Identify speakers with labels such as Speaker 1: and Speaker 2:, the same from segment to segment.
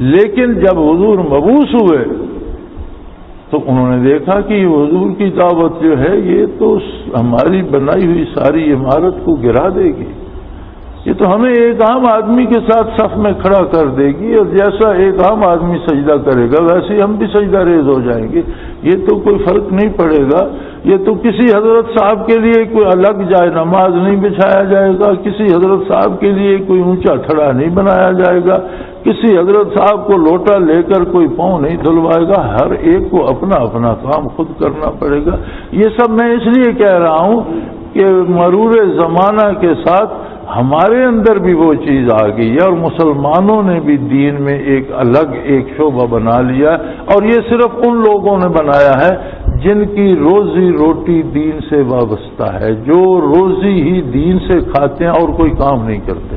Speaker 1: لیکن جب حضور مبعوث ہوئے تو انہوں نے دیکھا کہ یہ حضور کی دعوت جو ہے یہ تو ہماری بنائی ہوئی ساری عمارت کو گرا دے گی، یہ تو ہمیں ایک عام آدمی کے ساتھ صف میں کھڑا کر دے گی، اور جیسا ایک عام آدمی سجدہ کرے گا ویسے ہی ہم بھی سجدہ ریز ہو جائیں گے، یہ تو کوئی فرق نہیں پڑے گا، یہ تو کسی حضرت صاحب کے لیے کوئی الگ جائے نماز نہیں بچھایا جائے گا، کسی حضرت صاحب کے لیے کوئی اونچا تھڑا نہیں بنایا جائے گا، کسی حضرت صاحب کو لوٹا لے کر کوئی پاؤں نہیں دھلوائے گا، ہر ایک کو اپنا اپنا کام خود کرنا پڑے گا۔ یہ سب میں اس لیے کہہ رہا ہوں کہ مرور زمانہ کے ساتھ ہمارے اندر بھی وہ چیز آ گئی ہے، اور مسلمانوں نے بھی دین میں ایک الگ ایک شعبہ بنا لیا، اور یہ صرف ان لوگوں نے بنایا ہے جن کی روزی روٹی دین سے وابستہ ہے، جو روزی ہی دین سے کھاتے ہیں اور کوئی کام نہیں کرتے،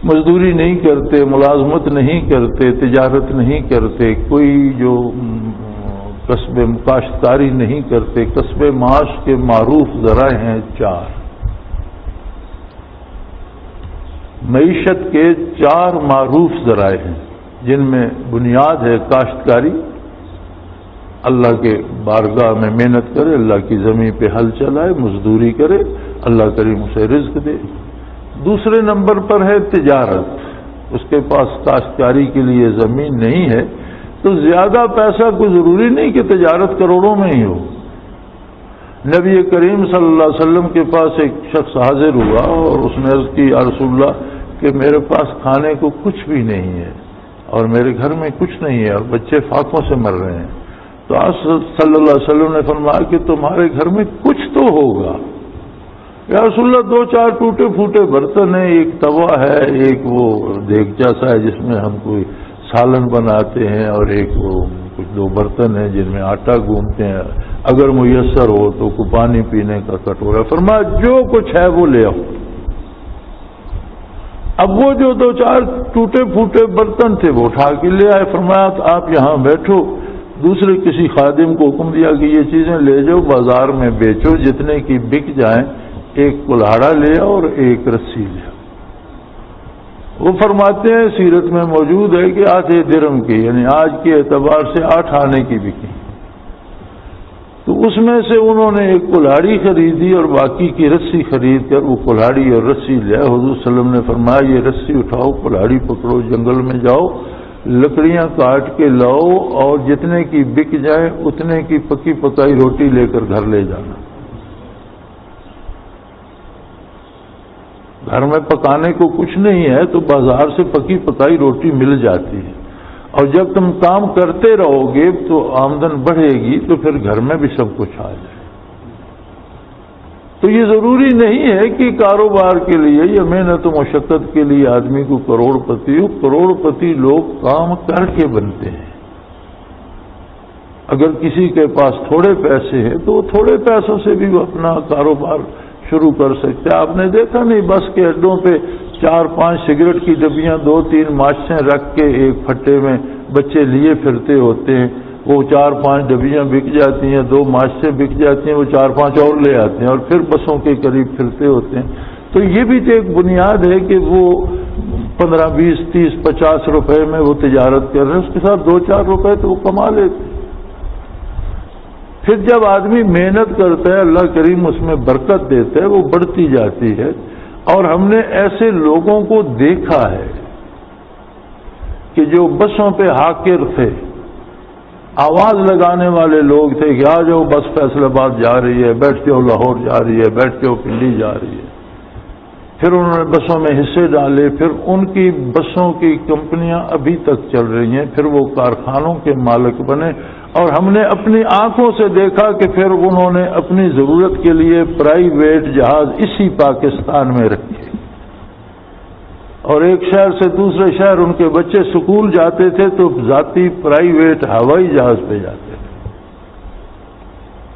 Speaker 1: مزدوری نہیں کرتے، ملازمت نہیں کرتے، تجارت نہیں کرتے، کوئی جو کسب کاشتکاری نہیں کرتے۔ کسب معاش کے معروف ذرائع ہیں 4، معیشت کے 4 معروف ذرائع ہیں، جن میں بنیاد ہے کاشتکاری، اللہ کے بارگاہ میں محنت کرے، اللہ کی زمین پہ ہل چلائے، مزدوری کرے، اللہ کریم اسے رزق دے۔ دوسرے نمبر پر ہے تجارت، اس کے پاس کاشتکاری کے لیے زمین نہیں ہے تو زیادہ پیسہ کوئی ضروری نہیں کہ تجارت کروڑوں میں ہی ہو۔ نبی کریم صلی اللہ علیہ وسلم کے پاس ایک شخص حاضر ہوا اور اس نے عرض کی یا رسول اللہ کہ میرے پاس کھانے کو کچھ بھی نہیں ہے اور میرے گھر میں کچھ نہیں ہے اور بچے فاقوں سے مر رہے ہیں، تو آپ صلی اللہ علیہ وسلم نے فرمایا کہ تمہارے گھر میں کچھ تو ہوگا۔ یا رسول اللہ 2-4 ٹوٹے پھوٹے برتن ہیں، ایک توا ہے، ایک وہ دیگچا سا ہے جس میں ہم کوئی سالن بناتے ہیں، اور ایک وہ کچھ 2 برتن ہیں جن میں آٹا گوندھتے ہیں، اگر میسر ہو تو کوئی پانی پینے کا کٹورا۔ فرمایا جو کچھ ہے وہ لے آؤ۔ اب وہ جو 2-4 ٹوٹے پھوٹے برتن تھے وہ اٹھا کے لے آئے۔ فرمایا آپ یہاں بیٹھو، دوسرے کسی خادم کو حکم دیا کہ یہ چیزیں لے جاؤ بازار میں بیچو، جتنے کی بک جائیں، ایک کلہاڑا لے آؤ اور ایک رسی لے آؤ۔ وہ فرماتے ہیں سیرت میں موجود ہے کہ 8 درہم کی، یعنی آج کے اعتبار سے 8 آنے کی بکی، تو اس میں سے انہوں نے ایک کلہاڑی خریدی اور باقی کی رسی خرید کر وہ کلہاڑی اور رسی لے آئے۔ حضور صلی اللہ علیہ وسلم نے فرمایا یہ رسی اٹھاؤ، کلہاڑی پکڑو، جنگل میں جاؤ، لکڑیاں کاٹ کے لاؤ اور جتنے کی بک جائیں اتنے کی پکی پکائی روٹی لے کر گھر لے جانا۔ گھر میں پکانے کو کچھ نہیں ہے تو بازار سے پکی پکائی روٹی مل جاتی ہے، اور جب تم کام کرتے رہو گے تو آمدن بڑھے گی تو پھر گھر میں بھی سب کچھ آ جائے۔ تو یہ ضروری نہیں ہے کہ کاروبار کے لیے یا محنت و مشقت کے لیے آدمی کو کروڑ پتی ہو۔ کروڑ پتی لوگ کام کر کے بنتے ہیں۔ اگر کسی کے پاس تھوڑے پیسے ہیں تو وہ تھوڑے پیسوں سے بھی وہ اپنا کاروبار شروع کر سکتے ہیں۔ آپ نے دیکھا نہیں بس کے اڈوں پہ 4-5 سگریٹ کی ڈبیاں 2-3 ماچیں رکھ کے ایک پھٹے میں بچے لیے پھرتے ہوتے ہیں، وہ 4-5 ڈبیاں بک جاتی ہیں، 2 ماچیں بک جاتی ہیں، وہ 4-5 اور لے آتے ہیں اور پھر بسوں کے قریب پھرتے ہوتے ہیں۔ تو یہ بھی تو ایک بنیاد ہے کہ وہ 15, 20, 30, 50 روپے میں وہ تجارت کر رہے ہیں، اس کے ساتھ 2-4 روپے تو وہ کما لیتے ہیں۔ پھر جب آدمی محنت کرتا ہے اللہ کریم اس میں برکت دیتا ہے، وہ بڑھتی جاتی ہے۔ اور ہم نے ایسے لوگوں کو دیکھا ہے کہ جو بسوں پہ حاکر تھے، آواز لگانے والے لوگ تھے کہ آ جاؤ بس فیصل آباد جا رہی ہے، بیٹھ جاؤ لاہور جا رہی ہے، بیٹھ جاؤ پنڈی جا رہی ہے۔ پھر انہوں نے بسوں میں حصے ڈالے، پھر ان کی بسوں کی کمپنیاں ابھی تک چل رہی ہیں، پھر وہ کارخانوں کے مالک بنے، اور ہم نے اپنی آنکھوں سے دیکھا کہ پھر انہوں نے اپنی ضرورت کے لیے پرائیویٹ جہاز اسی پاکستان میں رکھے، اور ایک شہر سے دوسرے شہر ان کے بچے سکول جاتے تھے تو ذاتی پرائیویٹ ہوائی جہاز پہ جاتے تھے۔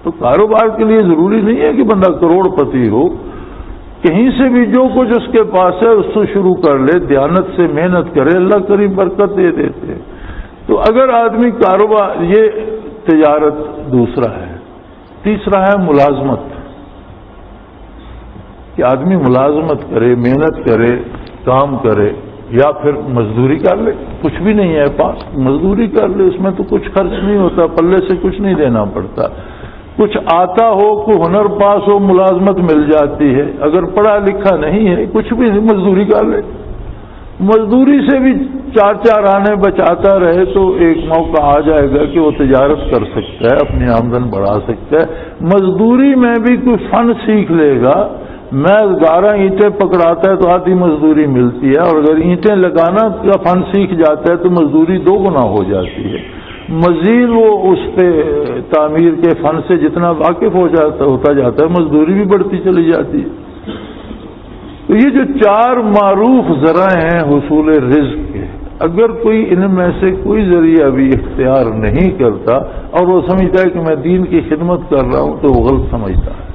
Speaker 1: تو کاروبار کے لیے ضروری نہیں ہے کہ بندہ کروڑ پتی ہو، کہیں سے بھی جو کچھ اس کے پاس ہے اس سے شروع کر لے، دیانت سے محنت کرے، اللہ کریم برکت دے دیتے۔ تو اگر آدمی کاروبار، یہ تجارت دوسرا ہے۔ تیسرا ہے ملازمت، کہ آدمی ملازمت کرے، محنت کرے، کام کرے۔ یا پھر مزدوری کر لے، کچھ بھی نہیں ہے پاس، مزدوری کر لے، اس میں تو کچھ خرچ نہیں ہوتا، پلے سے کچھ نہیں دینا پڑتا، کچھ آتا ہو، کوئی ہنر پاس ہو، ملازمت مل جاتی ہے، اگر پڑھا لکھا نہیں ہے کچھ بھی نہیں، مزدوری کر لے، مزدوری سے بھی چار چار آنے بچاتا رہے تو ایک موقع آ جائے گا کہ وہ تجارت کر سکتا ہے، اپنی آمدن بڑھا سکتا ہے۔ مزدوری میں بھی کوئی فن سیکھ لے گا، میں 11 اینٹیں پکڑاتا ہے تو آدھی مزدوری ملتی ہے، اور اگر اینٹیں لگانا کا فن سیکھ جاتا ہے تو مزدوری 2 گنا ہو جاتی ہے، مزید وہ اس پہ تعمیر کے فن سے جتنا واقف ہوتا جاتا ہے مزدوری بھی بڑھتی چلی جاتی ہے۔ تو یہ جو 4 معروف ذرائع ہیں حصول رزق کے، اگر کوئی ان میں سے کوئی ذریعہ بھی اختیار نہیں کرتا اور وہ سمجھتا ہے کہ میں دین کی خدمت کر رہا ہوں تو وہ غلط سمجھتا ہے۔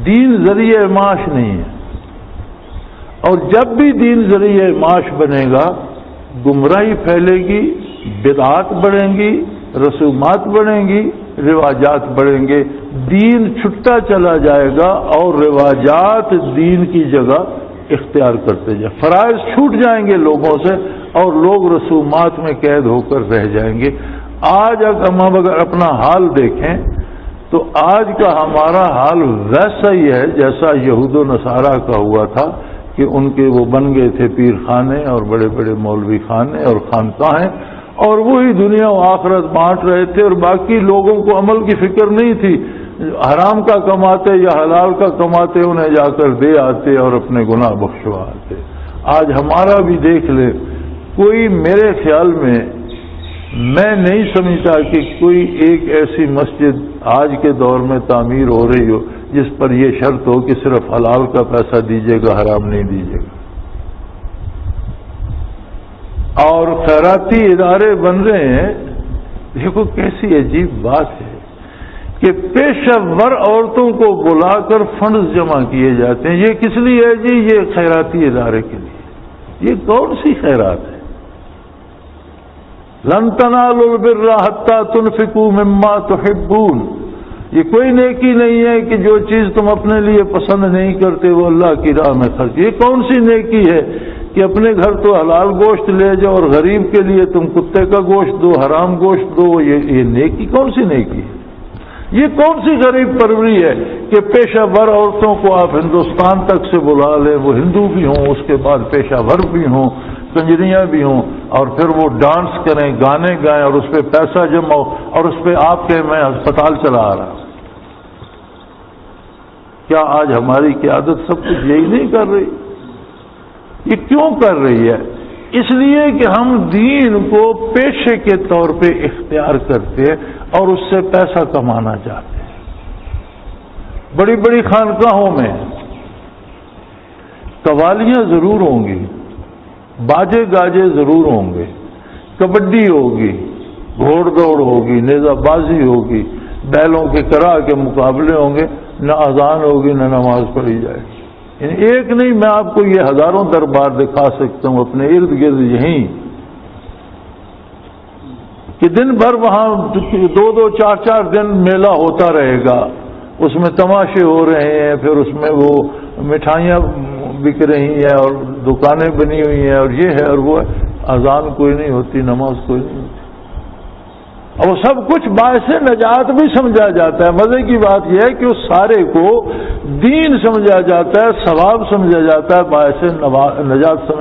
Speaker 1: دین ذریعہ معاش نہیں ہے، اور جب بھی دین ذریعہ معاش بنے گا گمراہی پھیلے گی، بدعات بڑھیں گی، رسومات بڑھیں گی، رواجات بڑھیں گے، دین چھٹتا چلا جائے گا اور رواجات دین کی جگہ اختیار کرتے جائیں، فرائض چھوٹ جائیں گے لوگوں سے اور لوگ رسومات میں قید ہو کر رہ جائیں گے۔ آج ہم اگر اپنا حال دیکھیں تو آج کا ہمارا حال ویسا ہی ہے جیسا یہود و نصارہ کا ہوا تھا کہ ان کے وہ بن گئے تھے پیر خانے اور بڑے بڑے مولوی خانے اور خانقاہیں، اور وہی دنیا و آخرت بانٹ رہے تھے، اور باقی لوگوں کو عمل کی فکر نہیں تھی، حرام کا کماتے یا حلال کا کماتے انہیں جا کر دے آتے اور اپنے گناہ بخشوا آتے۔ آج ہمارا بھی دیکھ لے، کوئی میرے خیال میں میں نہیں سمجھتا کہ کوئی ایک ایسی مسجد آج کے دور میں تعمیر ہو رہی ہو جس پر یہ شرط ہو کہ صرف حلال کا پیسہ دیجیے گا، حرام نہیں دیجیے گا۔ اور خیراتی ادارے بن رہے ہیں، دیکھو کیسی عجیب بات ہے کہ پیشہ ور عورتوں کو بلا کر فنڈز جمع کیے جاتے ہیں۔ یہ کس لیے ہے جی؟ یہ خیراتی ادارے کے لیے۔ یہ کون سی خیرات ہے؟ لن تنالوا البر حتى تنفقوا مما تحبون، یہ کوئی نیکی نہیں ہے کہ جو چیز تم اپنے لیے پسند نہیں کرتے وہ اللہ کی راہ میں خرچ۔ یہ کون سی نیکی ہے کہ اپنے گھر تو حلال گوشت لے جاؤ اور غریب کے لیے تم کتے کا گوشت دو، حرام گوشت دو؟ یہ نیکی کون سی نیکی ہے؟ یہ کون سی غریب پروری ہے کہ پیشہ ور عورتوں کو آپ ہندوستان تک سے بلا لیں، وہ ہندو بھی ہوں، اس کے بعد پیشہ ور بھی ہوں، کنجریاں بھی ہوں، اور پھر وہ ڈانس کریں، گانے گائیں، اور اس پہ پیسہ جمع ہو، اور اس پہ آپ کے میں ہسپتال چلا آ رہا ہوں۔ کیا آج ہماری قیادت سب کچھ یہی نہیں کر رہی؟ یہ کیوں کر رہی ہے؟ اس لیے کہ ہم دین کو پیشے کے طور پہ اختیار کرتے اور اس سے پیسہ کمانا چاہتے ہیں۔ بڑی بڑی خانقاہوں میں قوالیاں ضرور ہوں گی، باجے گاجے ضرور ہوں گے، کبڈی ہوگی، گھوڑ دوڑ ہوگی، نیزہ بازی ہوگی، بیلوں کے کرا کے مقابلے ہوں گے، نہ اذان ہوگی نہ نماز پڑھی جائے گی۔ یعنی ایک نہیں، میں آپ کو یہ ہزاروں دربار دکھا سکتا ہوں اپنے ارد گرد یہیں، کہ دن بھر وہاں 2-2 4-4 دن میلہ ہوتا رہے گا، اس میں تماشے ہو رہے ہیں، پھر اس میں وہ مٹھائیاں بک رہی ہیں اور دکانیں بنی ہوئی ہیں اور یہ ہے اور وہ ہے، اذان کوئی نہیں ہوتی، نماز کوئی نہیں ہوتی، اور وہ سب کچھ باعث نجات بھی سمجھا جاتا ہے۔ مزے کی بات یہ ہے کہ اس سارے کو دین سمجھا جاتا ہے، ثواب سمجھا جاتا ہے، باعث نجات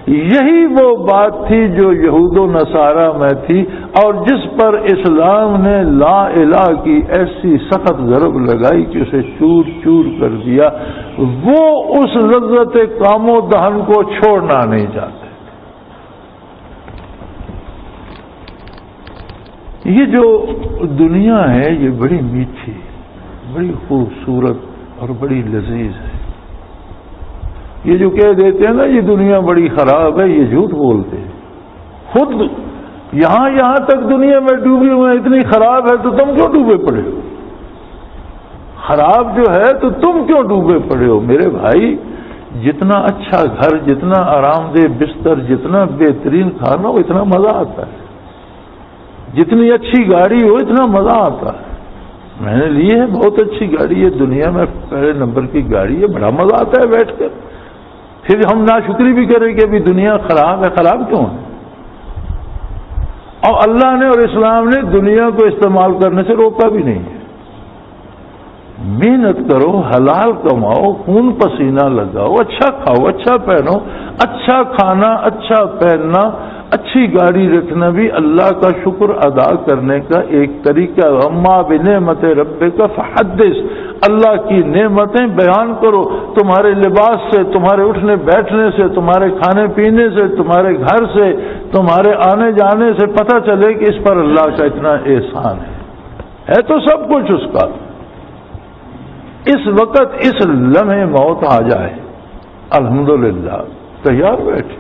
Speaker 1: یہی وہ بات تھی جو یہود و نصارہ میں تھی، اور جس پر اسلام نے لا الہ کی ایسی سخت ضرب لگائی کہ اسے چور چور کر دیا۔ وہ اس لذت کام و دہن کو چھوڑنا نہیں چاہتے۔ یہ جو دنیا ہے یہ بڑی میٹھی، بڑی خوبصورت اور بڑی لذیذ ہے۔ یہ جو کہہ دیتے ہیں نا یہ دنیا بڑی خراب ہے، یہ جھوٹ بولتے ہیں۔ خود یہاں تک دنیا میں ڈوبی ہوئے، اتنی خراب ہے تو تم کیوں ڈوبے پڑے ہو؟ خراب جو ہے تو تم کیوں ڈوبے پڑے ہو؟ میرے بھائی، جتنا اچھا گھر، جتنا آرام دہ بستر، جتنا بہترین کھانا ہو اتنا مزہ آتا ہے، جتنی اچھی گاڑی ہو اتنا مزہ آتا ہے۔ میں نے لی ہے بہت اچھی گاڑی ہے، دنیا میں پہلے نمبر کی گاڑی ہے، بڑا مزہ آتا ہے بیٹھ کر۔ پھر ہم ناشکری بھی کریں کہ ابھی دنیا خراب ہے. خراب کیوں ہے؟ اور اللہ نے اور اسلام نے دنیا کو استعمال کرنے سے روکا بھی نہیں ہے. محنت کرو، حلال کماؤ، خون پسینہ لگاؤ، اچھا کھاؤ، اچھا پہنو. اچھا کھانا، اچھا پہننا، اچھی گاڑی رکھنا بھی اللہ کا شکر ادا کرنے کا ایک طریقہ. اما بنعمت ربک فحدث، اللہ کی نعمتیں بیان کرو. تمہارے لباس سے، تمہارے اٹھنے بیٹھنے سے، تمہارے کھانے پینے سے، تمہارے گھر سے، تمہارے آنے جانے سے پتہ چلے کہ اس پر اللہ کا اتنا احسان ہے تو سب کچھ اس کا. اس وقت اس لمحے موت آ جائے، الحمدللہ تیار بیٹھے.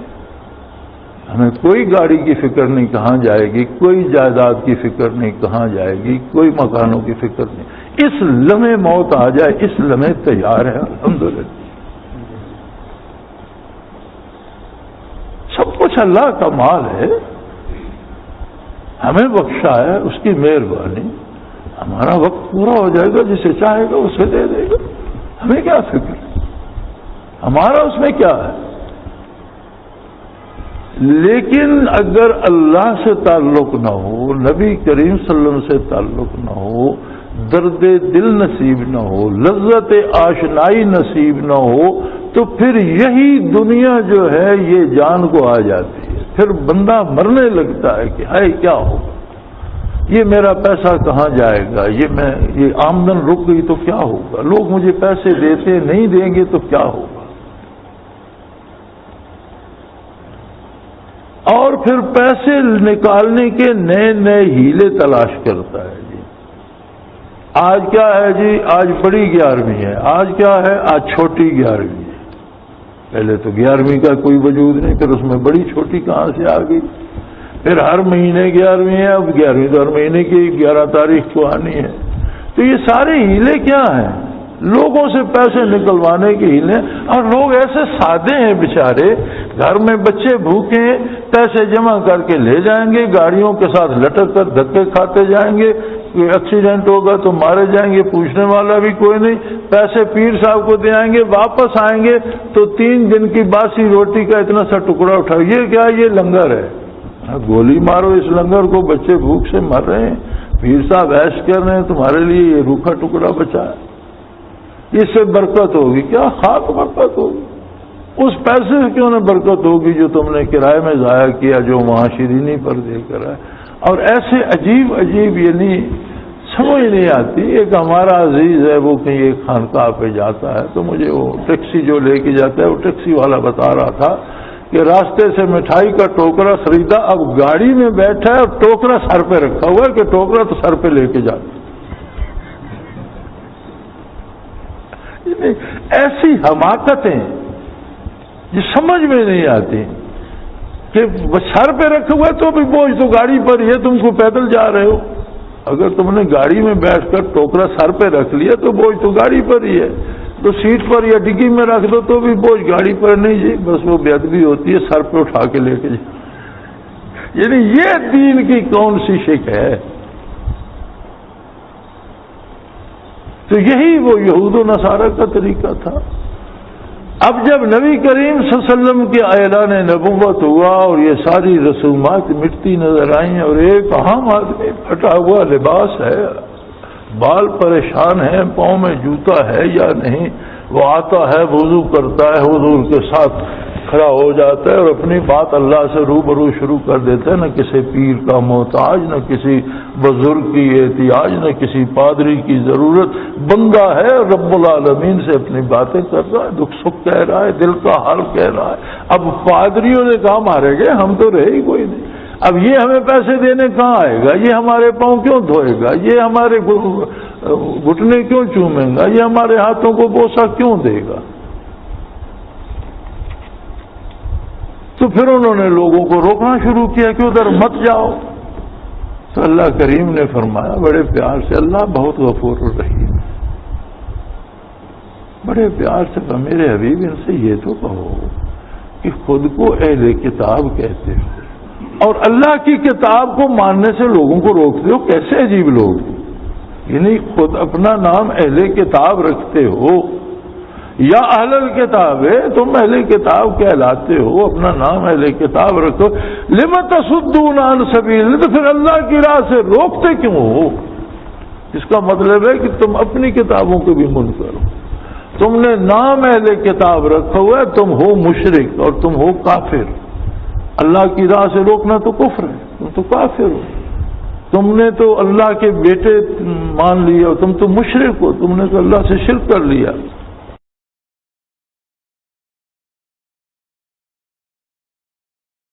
Speaker 1: ہمیں کوئی گاڑی کی فکر نہیں کہاں جائے گی، کوئی جائیداد کی فکر نہیں کہاں جائے گی، کوئی مکانوں کی فکر نہیں. اس لمحے موت آ جائے، اس لمحے تیار ہے الحمدللہ. سب کچھ اللہ کا مال ہے، ہمیں بخشا ہے، اس کی مہربانی. ہمارا وقت پورا ہو جائے گا، جسے چاہے گا اسے دے دے گا. ہمیں کیا فکر ہے، ہمارا اس میں کیا ہے. لیکن اگر اللہ سے تعلق نہ ہو، نبی کریم صلی اللہ علیہ وسلم سے تعلق نہ ہو، درد دل نصیب نہ ہو، لذت آشنائی نصیب نہ ہو، تو پھر یہی دنیا جو ہے یہ جان کو آ جاتی ہے. پھر بندہ مرنے لگتا ہے کہ ہائے کیا ہوگا، یہ میرا پیسہ کہاں جائے گا، یہ آمدن رک گئی تو کیا ہوگا، لوگ مجھے پیسے دیتے نہیں دیں گے تو کیا ہوگا. اور پھر پیسے نکالنے کے نئے نئے ہیلے تلاش کرتا ہے. جی آج کیا ہے، جی آج بڑی 11ویں ہے، آج کیا ہے، آج چھوٹی 11ویں ہے. پہلے تو 11ویں کا کوئی وجود نہیں، پھر اس میں بڑی چھوٹی کہاں سے آ گئی. پھر ہر مہینے 11ویں ہے، اب 11ویں تو ہر مہینے کی 11 تاریخ کو آنی ہے. تو یہ سارے ہیلے کیا ہیں؟ لوگوں سے پیسے نکلوانے کے ہیلے. اور لوگ ایسے سادے ہیں بیچارے، گھر میں بچے بھوکے ہیں، پیسے جمع کر کے لے جائیں گے، گاڑیوں کے ساتھ لٹک کر دھکے کھاتے جائیں گے. کوئی ایکسیڈنٹ ہوگا تو مارے جائیں گے، پوچھنے والا بھی کوئی نہیں. پیسے پیر صاحب کو دے آئیں گے، واپس آئیں گے تو 3 دن کی باسی روٹی کا اتنا سا ٹکڑا اٹھاؤ. یہ کیا، یہ لنگر ہے، گولی مارو اس لنگر کو، بچے بھوک سے مر رہے ہیں، پیر صاحب عیش کر رہے ہیں، تمہارے لیے یہ روکھا ٹکڑا بچا ہے. اس سے برکت ہوگی کیا؟ خاک برکت ہوگی. اس پیسے سے کیوں نہ برکت ہوگی جو تم نے کرائے میں ضائع کیا، جو وہاں شیرینی پر دے کر ہے. اور ایسے عجیب عجیب یعنی سمجھ نہیں آتی. ایک ہمارا عزیز ہے، وہ کہیں ایک خانقاہ پہ جاتا ہے تو مجھے وہ ٹیکسی جو لے کے جاتا ہے وہ ٹیکسی والا بتا رہا تھا کہ راستے سے مٹھائی کا ٹوکرا خریدا، اب گاڑی میں بیٹھا ہے اور ٹوکرا سر پہ رکھا ہوا ہے کہ ٹوکرا تو سر پہ لے کے جاتا. ایسی حماقتیں یہ سمجھ میں نہیں آتی کہ سر پہ رکھا ہوا ہے تو بھی بوجھ تو گاڑی پر ہی ہے، تم کو پیدل جا رہے ہو. اگر تم نے گاڑی میں بیٹھ کر ٹوکرا سر پہ رکھ لیا تو بوجھ تو گاڑی پر ہی ہے. تو سیٹ پر یا ڈگی میں رکھ دو تو بھی بوجھ گاڑی پر نہیں. جی بس وہ بے ادبی ہوتی ہے، سر پہ اٹھا کے لے کے جا. یعنی یہ دین کی کون سی شک ہے؟ تو یہی وہ یہود و نصارہ کا طریقہ تھا. اب جب نبی کریم صلی اللہ علیہ وسلم کے اعلان نبوت ہوا اور یہ ساری رسومات مٹتی نظر آئیں اور ایک عام آدمی پھٹا ہوا لباس ہے، بال پریشان ہیں، پاؤں میں جوتا ہے یا نہیں، وہ آتا ہے، وضو کرتا ہے، حضور کے ساتھ کھڑا ہو جاتا ہے اور اپنی بات اللہ سے روبرو شروع کر دیتا ہے. نہ کسی پیر کا محتاج، نہ کسی بزرگ کی احتیاج، نہ کسی پادری کی ضرورت. بندہ ہے، رب العالمین سے اپنی باتیں کر رہا ہے، دکھ سکھ کہہ رہا ہے، دل کا حال کہہ رہا ہے. اب پادریوں نے کہا مارے گئے، ہم تو رہے ہی کوئی نہیں. اب یہ ہمیں پیسے دینے کہاں آئے گا، یہ ہمارے پاؤں کیوں دھوئے گا، یہ ہمارے گھٹنے کیوں چومے گا، یہ ہمارے ہاتھوں کو بوسہ کیوں دے گا. تو پھر انہوں نے لوگوں کو روکنا شروع کیا کہ ادھر مت جاؤ. تو اللہ کریم نے فرمایا بڑے پیار سے، اللہ بہت غفور الرحیم، بڑے پیار سے میرے حبیب ان سے یہ تو کہو کہ خود کو اہل کتاب کہتے ہو اور اللہ کی کتاب کو ماننے سے لوگوں کو روکتے ہو. کیسے عجیب لوگ، یعنی خود اپنا نام اہل کتاب رکھتے ہو، یا اہل الکتاب ہے، تم اہل کتاب کہلاتے ہو، اپنا نام اہل کتاب رکھو، لم تصدون عن سبیل اللہ، تو پھر اللہ کی راہ سے روکتے کیوں ہو؟ اس کا مطلب ہے کہ تم اپنی کتابوں کو بھی منکر ہو، تم نے نام اہل کتاب رکھا ہوا ہے، تم ہو مشرک اور تم ہو کافر۔ اللہ کی راہ سے روکنا تو کفر ہے، تم تو کافر ہو، تم نے تو اللہ کے بیٹے مان لیا، تم تو مشرک ہو، تم نے تو اللہ سے شرک کر لیا۔